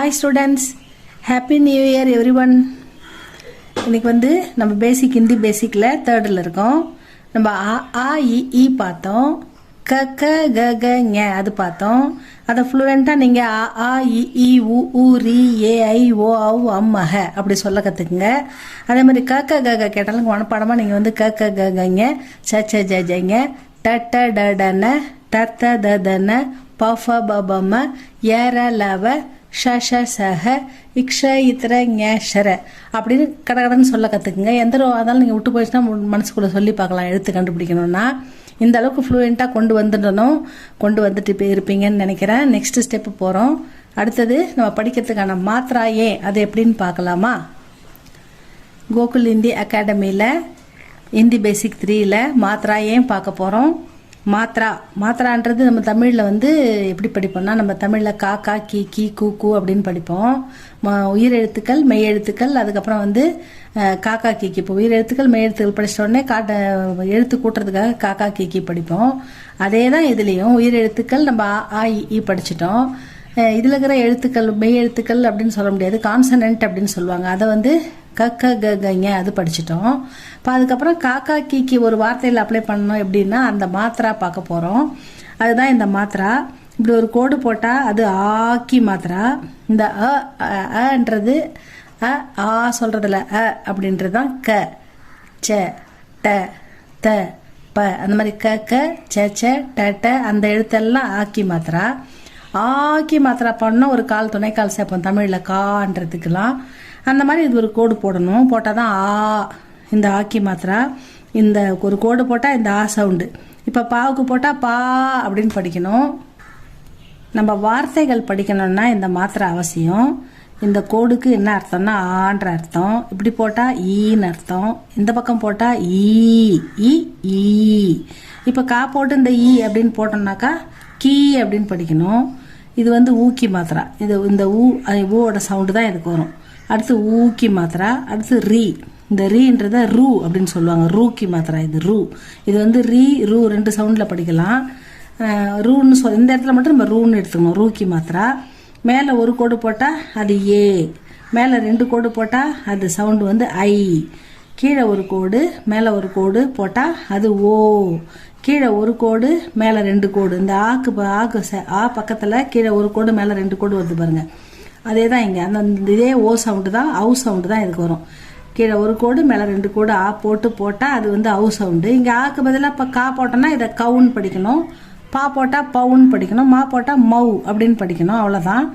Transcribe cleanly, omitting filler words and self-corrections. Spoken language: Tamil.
Hi students, Happy New Year everyone. இன்னைக்கு வந்து நம்ம பேசிக் ஹிந்தி பேசிக்ல தேர்ட்ல இருக்கோம். நம்ம ஆ இ பார்த்தோம். க க க க ஞ அது பார்த்தோம். அத ஃப்ளூயண்டா நீங்க ஆ இ உ ரி ஏ ஐ ஓ ஔ அம் அஹ அப்படி சொல்ல கத்துக்குங்க. அதே மாதிரி க க க க கேட்டாலும் மனப்பாடமா நீங்க வந்து க க க க ஞ ச ச ஜ ஜ ஞ ட ட ட ட ந த த த த ந ப ஃப ப ப ம ய ர ல வ ஷ ஷ சஹ இக்ஷ இத்திர ஞ ஷர அப்படின்னு கடகடன்னு சொல்ல கற்றுக்குங்க. எந்த ஆனாலும் நீங்கள் விட்டு போயிடுச்சுன்னா மனசுக்குள்ளே சொல்லி பார்க்கலாம். எழுத்து கண்டுபிடிக்கணும்னா இந்த அளவுக்கு ஃப்ளூயண்ட்டாக கொண்டு வந்துட்டு இப்போ இருப்பீங்கன்னு நினைக்கிறேன். நெக்ஸ்ட் ஸ்டெப்பு போகிறோம். அடுத்தது நம்ம படிக்கிறதுக்கான மாத்ரா ஏன் அது எப்படின்னு பார்க்கலாமா? கோகுல் ஹிந்தி அகாடமியில் ஹிந்தி பேசிக் 3ல் மாத்ரா ஏன் பார்க்க போகிறோம். மாத்ரான்றது நம்ம தமிழில் வந்து எப்படி படிப்போம்னா, நம்ம தமிழில் கா கா கி கி கூ கூ அப்படின்னு படிப்போம். உயிரெழுத்துக்கள் மெய் எழுத்துக்கள், அதுக்கப்புறம் வந்து காக்கா கீக்கி. இப்போ உயிரெழுத்துக்கள் மெய் எழுத்துக்கள் படிச்சிட்ட உடனே எழுத்து கூட்டுறதுக்காக காக்கா கீக்கி படிப்போம். அதே தான் இதுலேயும் உயிரெழுத்துக்கள் நம்ம ஆ இ படிச்சிட்டோம். இதில் இருக்கிற எழுத்துக்கள் மெய் எழுத்துக்கள் அப்படின்னு சொல்ல முடியாது, கான்சனன்ட் அப்படின்னு சொல்லுவாங்க. அதை வந்து க க க கங்க அது படிச்சிட்டோம். இப்போ அதுக்கப்புறம் காக்கா கீக்கி ஒரு வார்த்தையில் அப்ளை பண்ணணும் எப்படின்னா அந்த மாத்ரா பார்க்க போகிறோம். அதுதான் இந்த மாத்ரா. இப்படி ஒரு கோடு போட்டால் அது ஆக்கி மாத்ரா. இந்த அன்றது ஆ சொல்கிறதுல அப்படின்றது தான் க ச ட த ப அந்த மாதிரி க க ச ச ட ட அந்த எழுத்தெல்லாம் ஆக்கி மாத்ரா. ஆக்கி மாத்திரா பண்ணோம் ஒரு கால் துணைக்கால் சேர்ப்போம் தமிழில் கான்றதுக்கெல்லாம். அந்த மாதிரி இது ஒரு கோடு போடணும். போட்டால் தான் இந்த ஆக்கி மாத்திரா. இந்த ஒரு கோடு போட்டால் இந்த சவுண்டு. இப்போ பாவுக்கு போட்டால் பா அப்படின்னு படிக்கணும். நம்ம வார்த்தைகள் படிக்கணும்னா இந்த மாத்திரை அவசியம். இந்த கோடுக்கு என்ன அர்த்தம்னா ஆன்ற அர்த்தம். இப்படி போட்டால் ஈன்னு அர்த்தம். இந்த பக்கம் போட்டால் ஈ. இப்போ கா போட்டு இந்த ஈ அப்படின்னு போட்டோம்னாக்கா கீ அப்படின்னு படிக்கணும். இது வந்து ஊக்கி மாத்திரா. இது இந்த ஊவோட சவுண்டு தான் இதுக்கு வரும். அடுத்து ஊக்கி மாத்திரா. அடுத்து ரீ. இந்த ரீன்றத ரூ அப்படின்னு சொல்லுவாங்க. ரூக்கி மாத்திரா. இது வந்து ரீ ரூ 2 சவுண்டில் படிக்கலாம். ரூன்னு இந்த இடத்துல மட்டும் நம்ம ரூன்னு எடுத்துக்கணும். ரூக்கி மாத்திரா. மேலே ஒரு கோடு போட்டால் அது ஏ, மேலே 2 கோடு போட்டால் அது சவுண்டு வந்து ஐ, கீழே ஒரு கோடு மேலே ஒரு கோடு போட்டால் அது ஓ, கீழே ஒரு கோடு மேலே 2 கோடு. இந்த ஆ பக்கத்தில் கீழே ஒரு கோடு மேலே 2 கோடு வருது பாருங்க. அதே தான் இங்கே அந்த இதே ஓ சவுண்டு தான் அவு சவுண்டு தான் இதுக்கு வரும். கீழே ஒரு கோடு மேலே 2 கோடு ஆ போட்டால் அது வந்து அவு சவுண்டு. இங்கே ஆக்கு பதிலாக இப்போ கா போட்டோன்னா இதை கவுன்னு படிக்கணும். பா போட்டால் பவுன்னு படிக்கணும். மா போட்டால் மவ் அப்படின்னு படிக்கணும். அவ்வளோதான்.